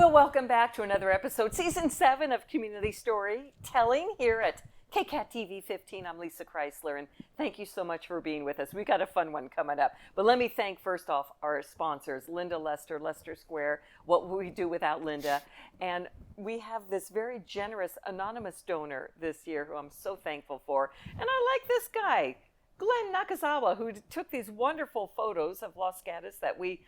Well, welcome back to another episode, Season 7 of Community Storytelling here at KCAT TV 15. I'm Lissa Chrysler, and thank you so much for being with us. We got a fun one coming up. But let me thank, first off, our sponsors, Linda Lester, Lester Square. What would we do without Linda? And we have this very generous anonymous donor this year who I'm so thankful for. And I like this guy, Glenn Nakazawa, who took these wonderful photos of Los Gatos that we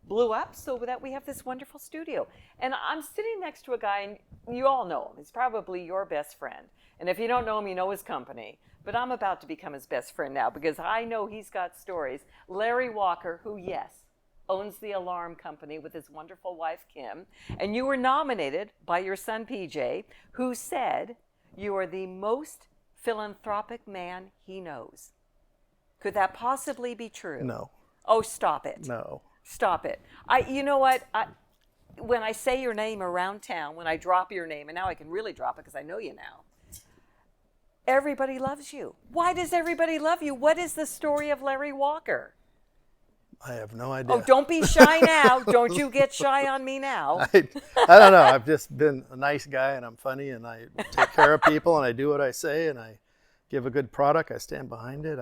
blew up so that we have this wonderful studio. And I'm sitting next to a guy, and you all know him. He's probably your best friend. And if you don't know him, you know his company. But I'm about to become his best friend now because I know he's got stories. Larry Walker, who, yes, owns the alarm company with his wonderful wife, Kim. And you were nominated by your son, PJ, who said you are the most philanthropic man he knows. Could that possibly be true? No. Oh, stop it. No. Stop it. You know what? When I say your name around town, when I drop your name, and now I can really drop it because I know you now, everybody loves you. Why does everybody love you? What is the story of Larry Walker? I have no idea. Oh, don't be shy now. Don't you get shy on me now. I don't know. I've just been a nice guy, and I'm funny, and I take care of people, and I do what I say, and I give a good product. I stand behind it.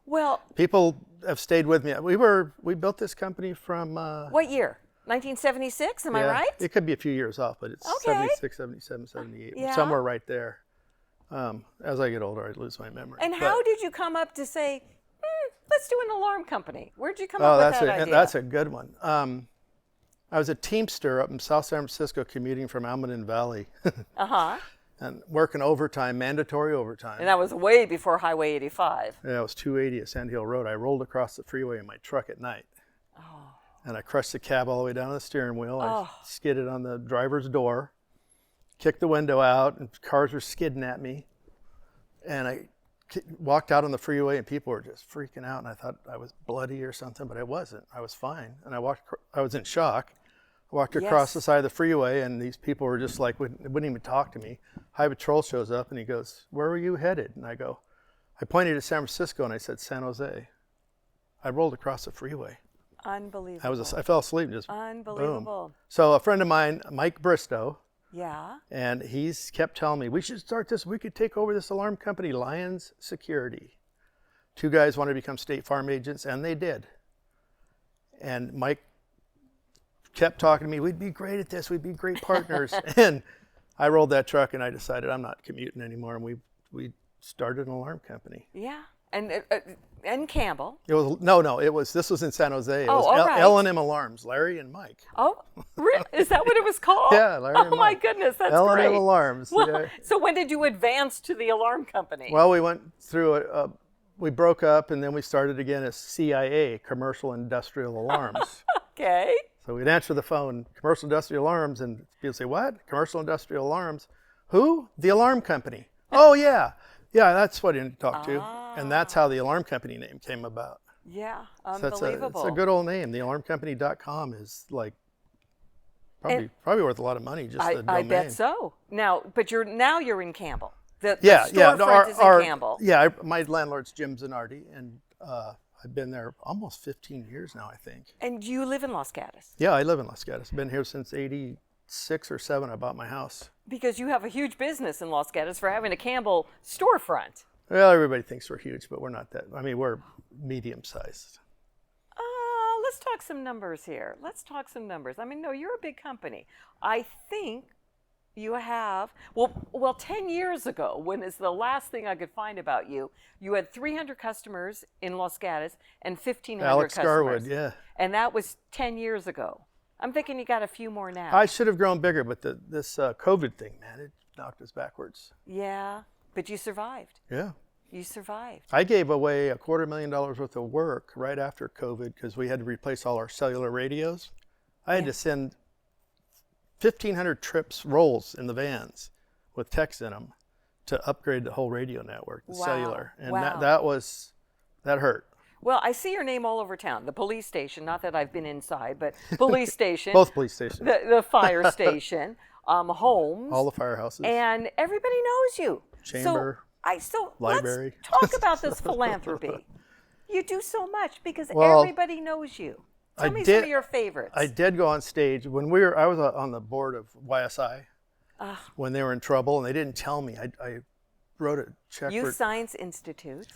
Well, people have stayed with me. We built this company from what year? 1976, am I right? It could be a few years off, but it's Okay. 76, 77, 78, Yeah. somewhere right there. As I get older, I lose my memory. And how did you come up to say, let's do an alarm company? Where'd you come Oh, up with that idea? that's a good one. I was a Teamster up in South San Francisco commuting from Almaden Valley. Uh-huh. And working overtime, mandatory overtime. And that was way before Highway 85. Yeah, it was 280 at Sand Hill Road. I rolled across the freeway in my truck at night. Oh. And I crushed the cab all the way down to the steering wheel. Oh. I skidded on the driver's door, kicked the window out, and cars were skidding at me. And I walked out on the freeway, and people were just freaking out. And I thought I was bloody or something, but I wasn't. I was fine. And I was in shock. I walked across the side of the freeway, and these people were just like, wouldn't even talk to me. High Patrol shows up, and he goes, "Where were you headed?" And I pointed to San Francisco, and I said, "San Jose." I rolled across the freeway. Unbelievable. I fell asleep, just Unbelievable. boom. So a friend of mine, Mike Bristow, Yeah. and he's kept telling me, we should start this, we could take over this alarm company, Lions Security. Two guys wanted to become State Farm agents, and they did. And Mike kept talking to me, we'd be great at this, we'd be great partners. And I rolled that truck, and I decided I'm not commuting anymore, and we started an alarm company. Yeah. And Campbell. It was this was in San Jose. It Oh, was all right. L&M Alarms, Larry and Mike. Oh, is that what it was called? Yeah, Larry and Oh my Mike. goodness, that's L&M great. Alarms. Well, Yeah. so when did you advance to the alarm company? Well, we went through we broke up, and then we started again as CIA, Commercial Industrial Alarms. Okay. So we'd answer the phone, Commercial Industrial Alarms, and people say, "What? Commercial Industrial Alarms? Who? The alarm company." "Oh, yeah. Yeah, that's what you need to talk to." And that's how the alarm company name came about. Yeah, So unbelievable. it's a good old name. Thealarmcompany.com is like probably worth a lot of money, just the domain. I bet so. Now, but you're in Campbell. The Yeah. storefront is in Campbell. Yeah, my landlord's Jim Zanardi, and I've been there almost 15 years now, I think. And you live in Los Gatos. Yeah, I live in Los Gatos. I've been here since 86 or 7. I bought my house. Because you have a huge business in Los Gatos for having a Campbell storefront. Well, everybody thinks we're huge, but we're not that. I mean, we're medium-sized. Let's talk some numbers here. I mean, no, you're a big company. I think you have, well, 10 years ago, when is the last thing I could find about you, you had 300 customers in Los Gatos and 1,500 Alex customers. Garwood, yeah. And that was 10 years ago. I'm thinking you got a few more now. I should have grown bigger, but this COVID thing, man, it knocked us backwards. Yeah, but you survived. Yeah. You survived. I gave away $250,000 worth of work right after COVID because we had to replace all our cellular radios. I had to send 1,500 trips rolls in the vans with techs in them to upgrade the whole radio network, the cellular. And that hurt. Well, I see your name all over town. The police station, not that I've been inside, but police station. Both police stations. The fire station, homes. All the firehouses. And everybody knows you. Chamber. So library. let's talk about this philanthropy. You do so much because everybody knows you. Tell me some of your favorites. I did go on stage when I was on the board of YSI when they were in trouble, and they didn't tell me. I wrote a check for Youth Science Institute.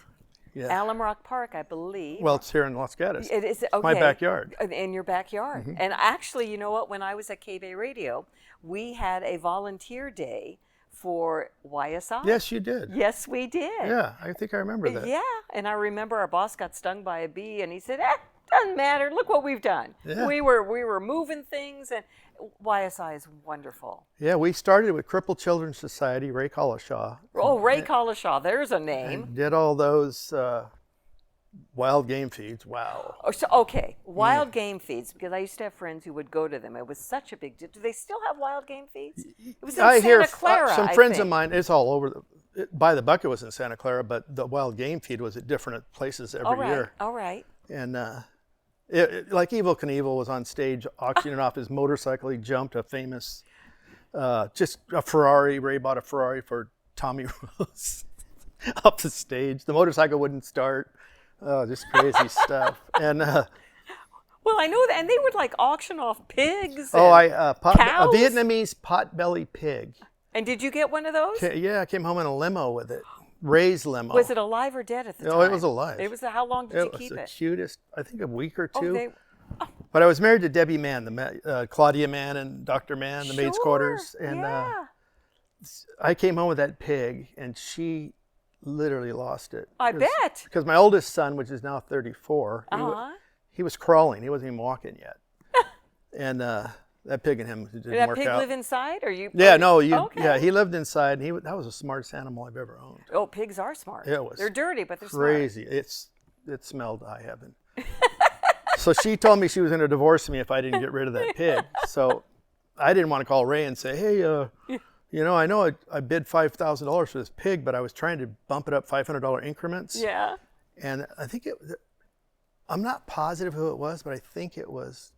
Yeah. Alum Rock Park, I believe. Well, it's here in Los Gatos. It is, okay. It's my backyard. In your backyard. And actually, you know what? When I was at KBay Radio, we had a volunteer day for YSI. Yes, you did. Yes, we did. Yeah, I think I remember that. Yeah, and I remember our boss got stung by a bee, and he said, doesn't matter. Look what we've done. Yeah. We were moving things, and YSI is wonderful. Yeah, we started with Crippled Children's Society, Ray Collishaw. Oh, Ray Collishaw, there's a name. Did all those wild game feeds. Wow. Oh, so, okay, wild game feeds, because I used to have friends who would go to them. It was such a big deal. Do they still have wild game feeds? It was in Santa Clara, some friends of mine, it's all over. By the Bucket was in Santa Clara, but the wild game feed was at different places every year. All right. And like Evel Knievel was on stage auctioning off his motorcycle. He jumped a famous, just a Ferrari. Ray bought a Ferrari for Tommy Rose up the stage. The motorcycle wouldn't start. Oh, just crazy stuff. And well, I know that, and they would like auction off pigs. Oh, a Vietnamese potbelly pig. And did you get one of those? Yeah, I came home in a limo with it. Ray's limo. Was it alive or dead at the time? No, it was alive. It was. How long did you keep it? It was the cutest. I think a week or two. Oh. But I was married to Debbie Mann, Claudia Mann and Dr. Mann, the maid's quarters, and I came home with that pig, and she literally lost it. I bet. Because my oldest son, which is now 34, he was crawling. He wasn't even walking yet. And that pig and him didn't work out. Did that pig live inside, or you? Yeah, no, okay. Yeah, he lived inside, and that was the smartest animal I've ever owned. Oh, pigs are smart. It was. They're dirty, but they're crazy. smart. It smelled high heaven. So she told me she was going to divorce me if I didn't get rid of that pig. So I didn't want to call Ray and say, hey, I know I bid $5,000 for this pig, but I was trying to bump it up $500 increments. Yeah. And I think I'm not positive who it was, but I think it was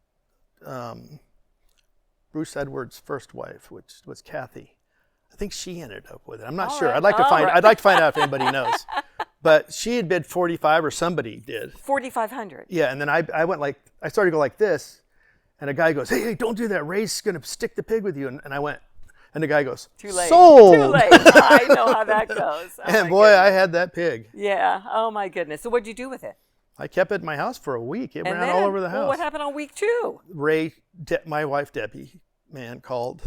Bruce Edwards' first wife, which was Kathy. I think she ended up with it. I'm not sure. Right. I'd like to find out if anybody knows. But she had bid 45, or somebody did. 4,500. Yeah, and then I started to go like this, and a guy goes, hey, don't do that. Ray's going to stick the pig with you. And I went, and the guy goes, too late. Sold. Too late. I know how that goes. Oh, and boy, I had that pig. Yeah. Oh my goodness. So what'd you do with it? I kept it in my house for a week. It ran then, all over the house. Well, what happened on week 2? My wife Debbie Mann called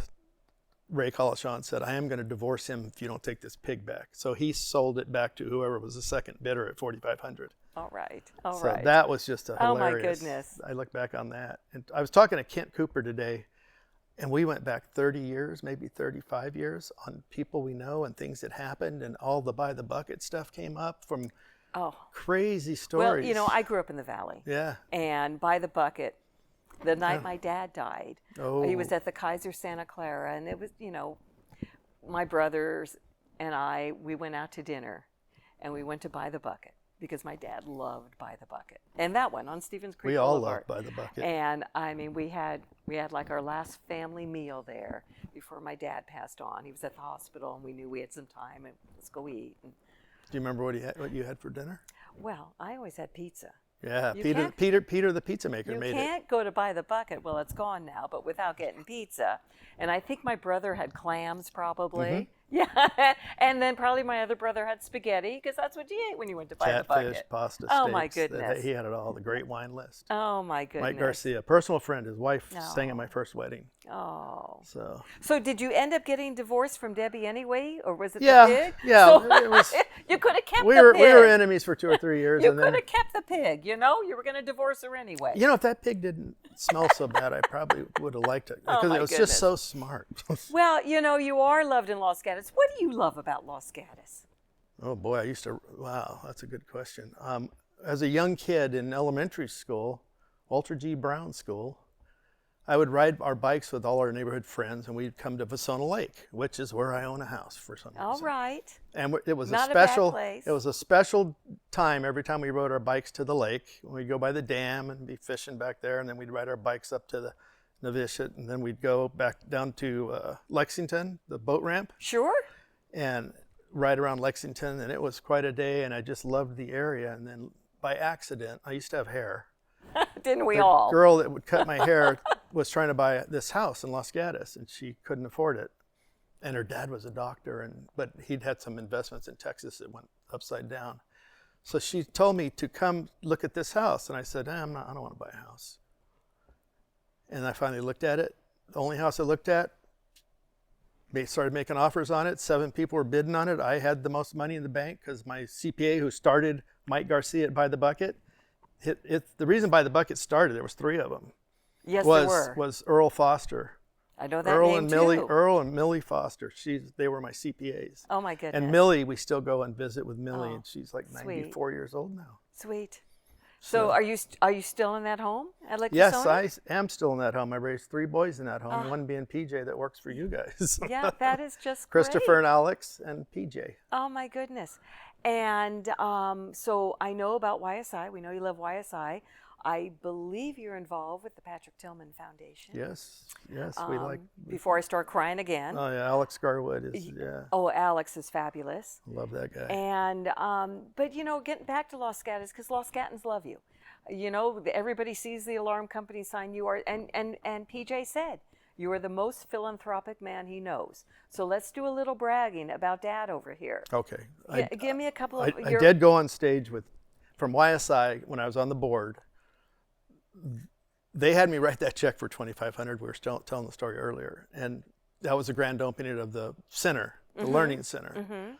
Ray Collishaw and said, I am going to divorce him if you don't take this pig back. So he sold it back to whoever was the second bidder at $4,500. All right. So that was just a hilarious. Oh my goodness. I look back on that. And I was talking to Kent Cooper today, and we went back 30 years, maybe 35 years, on people we know and things that happened, and all the By the Bucket stuff came up from crazy stories. Well, I grew up in the Valley. Yeah. And By the Bucket, the night my dad died, he was at the Kaiser Santa Clara, and it was, my brothers and I, we went out to dinner, and we went to By the Bucket because my dad loved By the Bucket, and that one on Stevens Creek Boulevard. We all loved By the Bucket. And I mean, we had like our last family meal there before my dad passed on. He was at the hospital, and we knew we had some time, and let's go eat. And, do you remember what you had for dinner? well, I always had pizza. Yeah, You Peter the pizza maker You made it. can't go to By the Bucket. Well, it's gone now, but without getting pizza. And I think my brother had clams probably. Yeah. And then probably my other brother had spaghetti, because that's what you ate when you went to By the Bucket. Catfish, pasta, Oh, steaks. my goodness. He had it all, the great wine list. Oh, my goodness. Mike Garcia, personal friend, his wife sang at my first wedding. Oh. So did you end up getting divorced from Debbie anyway, or was it the pig? Yeah. So, it was, you could have kept we the were pig. We were enemies for 2 or 3 years. You could have kept the pig, You were going to divorce her anyway. If that pig didn't smell so bad, I probably would have liked it, because it was just so smart. Well, you are loved in Los Gatos. What do you love about Los Gatos? Oh boy, wow, that's a good question. As a young kid in elementary school, Walter G. Brown School, I would ride our bikes with all our neighborhood friends, and we'd come to Vasona Lake, which is where I own a house for some reason. All right. And it was Not a special. a bad place. It was a special time every time we rode our bikes to the lake. We'd go by the dam and be fishing back there, and then we'd ride our bikes up to the Novitiate, and then we'd go back down to Lexington, the boat ramp. Sure. And ride around Lexington, and it was quite a day, and I just loved the area. And then by accident, I used to have hair. Didn't we the all? girl that would cut my hair was trying to buy this house in Los Gatos, and she couldn't afford it. And her dad was a doctor, but he'd had some investments in Texas that went upside down. So she told me to come look at this house, and I said, I don't want to buy a house. And I finally looked at it. The only house I looked at, they started making offers on it. 7 people were bidding on it. I had the most money in the bank because my CPA, who started Mike Garcia at By the Bucket, the reason By the Bucket started, there was 3 of them. Yes, there were. Was Earl Foster. I know that name too. Earl and Millie Foster. They were my CPAs. Oh my goodness. And Millie, we still go and visit with Millie, and she's like sweet. 94 years old now. Sweet. So are you still in that home at Lake Yes, Tassone? I am still in that home. I raised 3 boys in that home, one being PJ that works for you guys. Yeah, that is just Christopher great. and Alex and PJ. Oh my goodness. And so I know about YSI. We know you love YSI. I believe you're involved with the Patrick Tillman Foundation. Yes, we like. Before I start crying again. Oh yeah, Alex Garwood is, yeah. Oh, Alex is fabulous. I love that guy. And, but getting back to Los Gatos, because Los Gatans love you. Everybody sees the alarm company sign. You are, and PJ said, you are the most philanthropic man he knows. So let's do a little bragging about Dad over here. Okay. Give me a couple of. I did go on stage from YSI when I was on the board. They had me write that check for $2,500. We were still telling the story earlier, and that was the grand opening of the center, the learning center. Mm-hmm.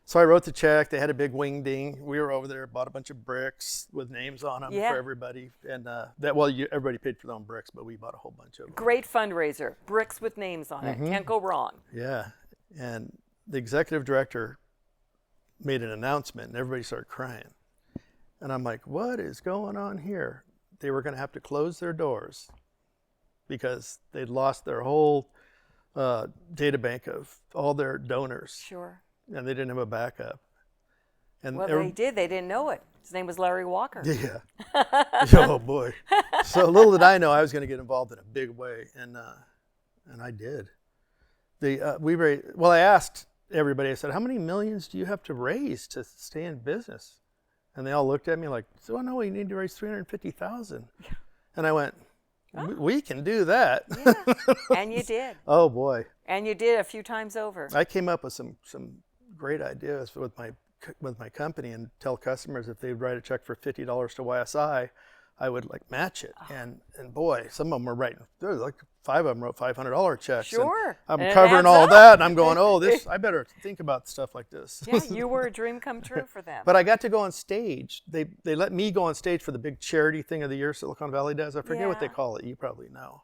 So I wrote the check. They had a big wing ding. We were over there, bought a bunch of bricks with names on them for everybody, and everybody paid for their own bricks, but we bought a whole bunch of them. Great fundraiser, bricks with names on it. Can't go wrong. Yeah, and the executive director made an announcement, and everybody started crying, and I'm like, "What is going on here?" They were going to have to close their doors because they'd lost their whole data bank of all their donors. Sure. And they didn't have a backup. And they did. They didn't know it. His name was Larry Walker. Yeah. Oh boy. So little did I know I was going to get involved in a big way, and I did. I asked everybody. I said, "How many millions do you have to raise to stay in business?" And they all looked at me like, "So no, we need to raise $350,000." And I went, "We can do that." Yeah. And you did. Oh boy. And you did a few times over. I came up with some great ideas with my company, and tell customers if they'd write a check for $50 to YSI, I would match it. And boy, some of them were writing. There was 5 of them wrote $500 checks. Sure. I'm covering all that, and I'm going, I better think about stuff like this. Yeah, you were a dream come true for them. But I got to go on stage. They let me go on stage for the big charity thing of the year Silicon Valley does. I forget what they call it. You probably know.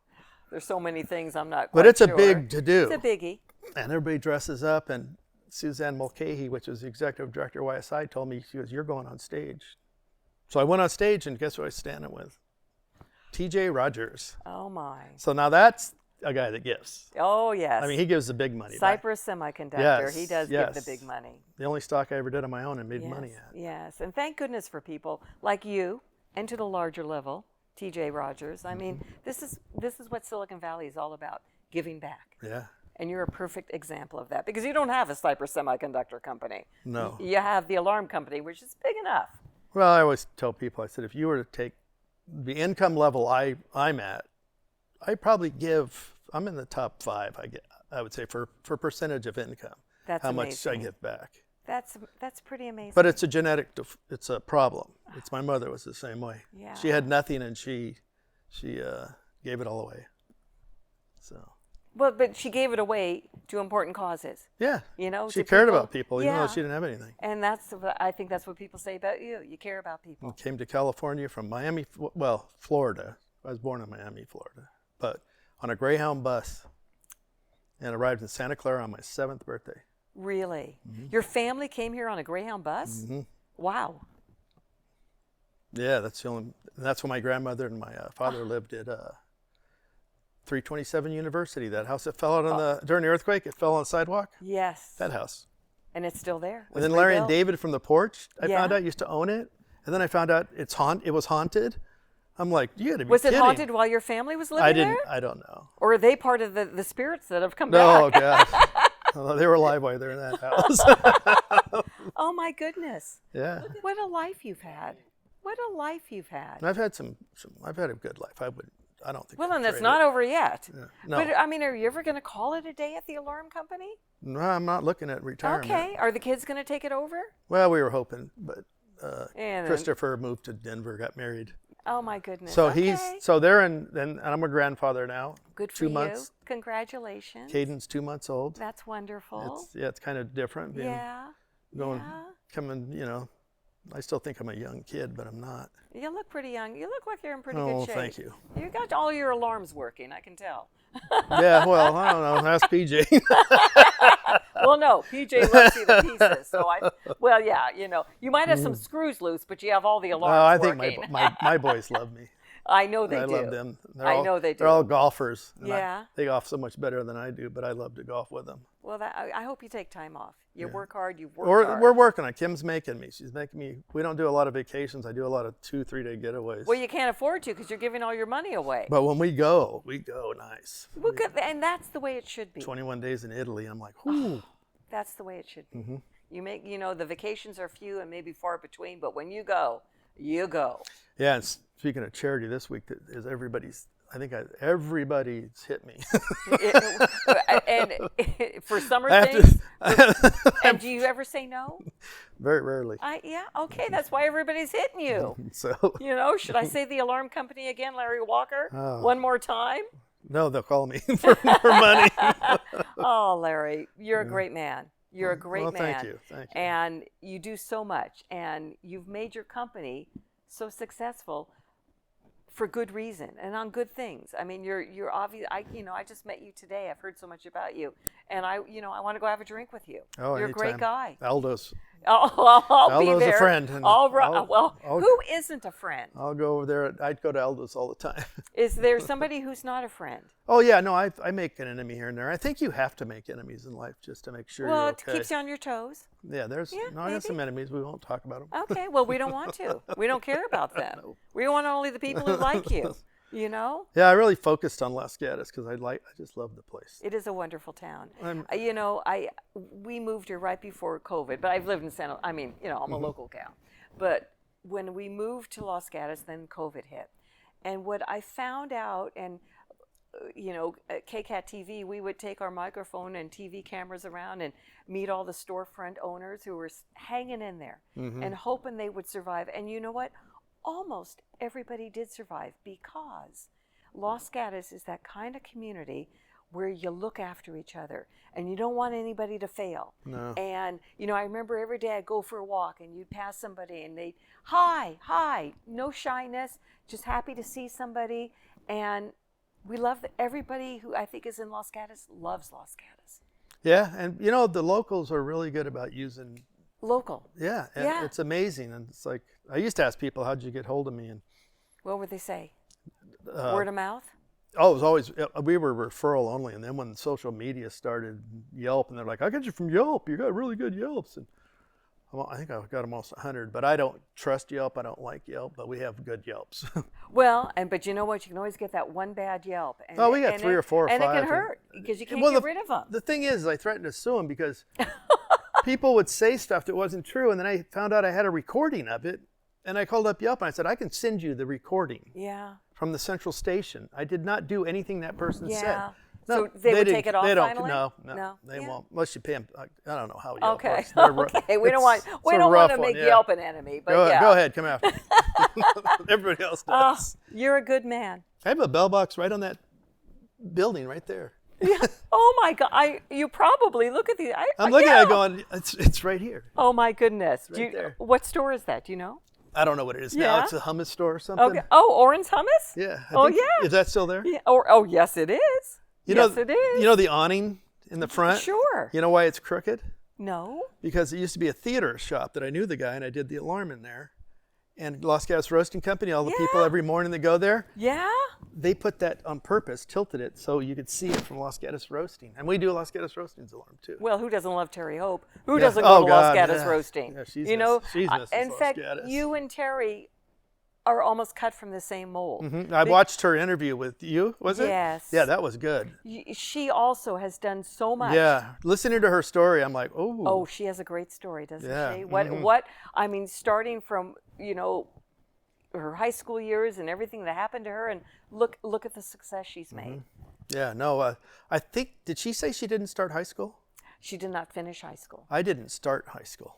There's so many things I'm not quite But it's sure. a big to-do. It's a biggie. And everybody dresses up, and Suzanne Mulcahy, which was the executive director of YSI, told me, she goes, "You're going on stage." So I went on stage, and guess what I was standing with? TJ Rogers. Oh my. So now that's a guy that gives. Oh yes. I mean, he gives the big money. Cypress Semiconductor. Yes, He does give the big money. The only stock I ever did on my own and made money at. Yes, and thank goodness for people like you, and to the larger level, TJ Rogers. I mean, this is what Silicon Valley is all about, giving back. Yeah. And you're a perfect example of that, because you don't have a Cypress Semiconductor company. No. You have the alarm company, which is big enough. Well, I always tell people, I said, if you were to take the income level I'm at, I probably I'm in the top 5, I would say, for percentage of income. That's how amazing. much I give back. That's pretty amazing. But it's it's a problem. It's my mother was the same way. Yeah. She had nothing, and she gave it all away. So. Well, but she gave it away to important causes. Yeah. She to cared about people, even though she didn't have anything. And I think that's what people say about you. You care about people. I came to California from Florida. I was born in Miami, Florida, but on a Greyhound bus, and arrived in Santa Clara on my 7th birthday. Really? Mm-hmm. Your family came here on a Greyhound bus? Mm-hmm. Wow. Yeah, that's where my grandmother and my father lived at 327 University. That house that fell out during the earthquake, it fell on the sidewalk. Yes. That house. And it's still there. And then Larry and David from the porch, I found out used to own it, and then I found out it was haunted. I'm like, you gotta be Was it kidding. haunted while your family was living there? I don't know. Or are they part of the spirits that have come No, back? God. They were alive while they were in that house. Oh my goodness. Yeah. What a life you've had. What a life you've had. And I've had I've had a good life. I don't think. Well, I'd and it's trade not it. over yet. Yeah. No. But I mean, are you ever going to call it a day at the alarm company? No, I'm not looking at retirement. Okay. Are the kids going to take it over? Well, we were hoping, but And then- Christopher moved to Denver, got married. Oh my goodness. So okay. so they're and I'm a grandfather now. Good for 2 you. months. Congratulations. Caden's 2 months old. That's wonderful. It's kind of different. Yeah. Coming, I still think I'm a young kid, but I'm not. You look pretty young. You look like you're in pretty Oh, good shape. thank you. You got all your alarms working, I can tell. Yeah, well, I don't know. Ask PJ. Well, no, PJ loves you to pieces. So you might have some screws loose, but you have all the alarms I think working. my boys love me. I know they I do. love them. I know they do. They're all golfers. And Yeah. they golf so much better than I do, but I love to golf with them. Well, I hope you take time off. You work hard. You work We're hard. working on it. Kim's making me. She's making me. We don't do a lot of vacations. I do a lot of 2-3 day getaways. Well, you can't afford to because you're giving all your money away. But when we go nice. Well, good, and that's the way it should be. 21 days in Italy. I'm like, whoo. That's the way it should be. Mm-hmm. You make, the vacations are few and maybe far between, but when you go, you go. Yeah, and speaking of charity, this week is everybody's hit me. And for summer I have things, to- and do you ever say no? Very rarely. Yeah, okay, that's why everybody's hitting you. So Should I say the alarm company again, Larry Walker, Oh. one more time? no, they'll call me for more money. Oh, Larry, you're a great man. You're a great Well, man. thank you. And you do so much, and you've made your company so successful for good reason and on good things. I mean, you're obvious. I just met you today. I've heard so much about you, and I want to go have a drink with you. Oh, you're a great anytime. guy. Aldo's. I'll be Aldo's there. a friend. And All right. I'll- Who isn't a friend? I'll go over there. I'd go to Aldo's all the time. Is there somebody who's not a friend? Oh yeah, no, I make an enemy here and there. I think you have to make enemies in life just to make sure Well, you're it okay. keeps you on your toes. Yeah, I maybe. have some enemies. We won't talk about them. Okay. Well, we don't want to. We don't care about them. We want only the people who like you. Yeah, I really focused on Las Gatas because I just love the place. It is a wonderful town. I'm- We moved here right before COVID, but I've lived in I'm a local gal. But when we moved to Las Gatas, then COVID hit. And what I found out, and at KCAT TV, we would take our microphone and TV cameras around and meet all the storefront owners who were hanging in there and hoping they would survive. And you know what? Almost everybody did survive because Las Gatas is that kind of community where you look after each other and you don't want anybody to fail. No. And, I remember every day I'd go for a walk and you'd pass somebody and they'd, hi, no shyness, just happy to see somebody. And we love everybody who I think is in Las Gatas loves Las Gatas. Yeah, and the locals are really good about using. Local. Yeah, and Yeah. it's amazing. And it's like, I used to ask people, how'd you get hold of me? And What would they say? Word of mouth? oh, it was always, we were referral only. And then when social media started, Yelp, and they're like, I got you from Yelp. You got really good Yelps. And I think I got almost 100, but I don't trust Yelp. I don't like Yelp, but we have good Yelps. Well, but you know what? You can always get that one bad Yelp. And We got 3 or 4 or 5. And it can hurt because you can't Well, get rid of them. The thing is, I threatened to sue them because people would say stuff that wasn't true, and then I found out I had a recording of it, and I called up Yelp and I said, I can send you the recording Yeah. from the central station. I did not do anything that person said. Yeah. No, So they would didn't- take it off they don't, finally? No, No? they Yeah. won't. Unless you pay them. I don't know how Yelp Okay. works. They're Okay. We don't want rough to one, make yeah. Yelp an enemy, but Go ahead, come after me. Everybody else does. You're a good man. I have a bell box right on that building right there. Yeah. Oh my God. You probably look at the. I'm looking at it going, it's right here. Oh my goodness. Right there. What store is that? Do you know? I don't know what it is now. Yeah? It's a hummus store or something. Okay. Oh, Orin's Hummus? Yeah. I Oh, think- yeah. Is that still there? Yeah. Oh, yes, it is. Yes, it is. You know the awning in the front? Sure. You know why it's crooked? No. Because it used to be a theater shop that I knew the guy, and I did the alarm in there. And Las Gatas Roasting Company, all the people Yeah. every morning that go there, Yeah. they put that on purpose, tilted it so you could see it from Las Gatas Roasting. And we do Las Gatas Roasting's alarm too. Well, who doesn't love Terry Hope? Who Yeah. doesn't go Oh, to Las God, Gatas yeah. Roasting? Yeah, she's she's Mrs. in Las fact, Gatas. you and Terry are almost cut from the same mold. I watched her interview with you, was it? Yes. Yeah, that was good. She also has done so much. Yeah, listening to her story, I'm like, oh. Oh, she has a great story, doesn't Yeah. she? What I mean, starting from, her high school years and everything that happened to her, and look at the success she's made. Yeah, no, I think, did she say she didn't start high school? She did not finish high school. I didn't start high school.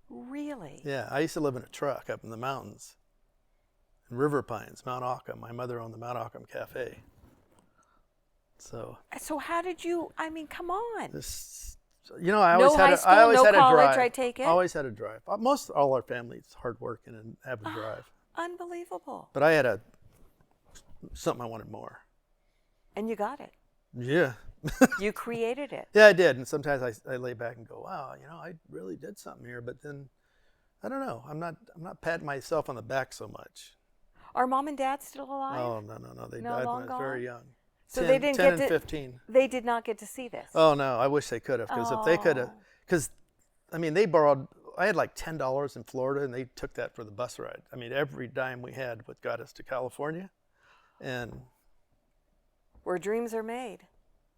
Really? Yeah, I used to live in a truck up in the mountains. In River Pines, Mount Auckham. My mother owned the Mount Auckham Cafe. So how did you, I mean, come on. I always had a college, drive. I take it? Always had a drive. All our family's hardworking and have a drive. Unbelievable. But I had something I wanted more. And you got it. Yeah. You created it. Yeah, I did. And sometimes I lay back and go, wow, I really did something here. But then, I don't know. I'm not patting myself on the back so much. Are mom and dad still alive? Oh, no. They died when I was very young. So 10, they didn't 10 get and to, 15. They did not get to see this. Oh, no. I wish they could have. Because if they could have, they borrowed, I had like $10 in Florida, and they took that for the bus ride. I mean, every dime we had got us to California. And where dreams are made.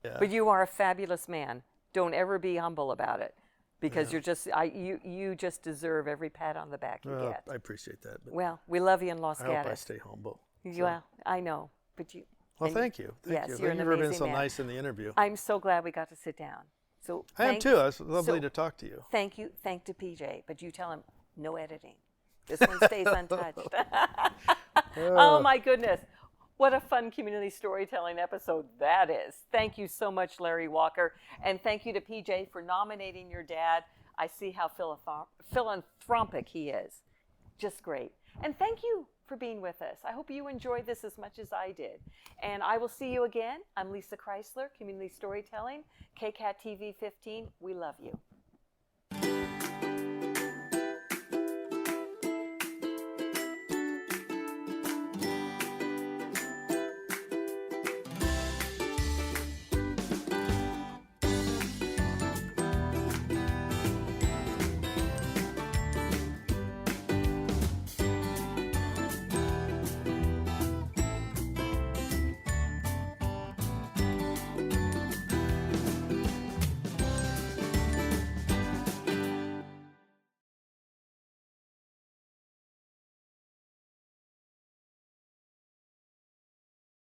yeah. But you are a fabulous man. Don't ever be humble about it, because you're just you just deserve every pat on the back you get. I appreciate that. But well, we love you in Los Gatos. I hope I stay humble. Well, I know, but you. Well, thank you. Yes, you. You're Thank an you for being amazing so man. nice in the interview. I'm so glad we got to sit down. So I am too. It was lovely to talk to you. Thank you to PJ, but you tell him no editing. This one stays untouched. Oh my goodness. What a fun community storytelling episode that is. Thank you so much, Larry Walker. And thank you to PJ for nominating your dad. I see how philanthropic he is. Just great. And thank you for being with us. I hope you enjoyed this as much as I did. And I will see you again. I'm Lissa Chrysler, Community Storytelling, KCAT TV 15. We love you.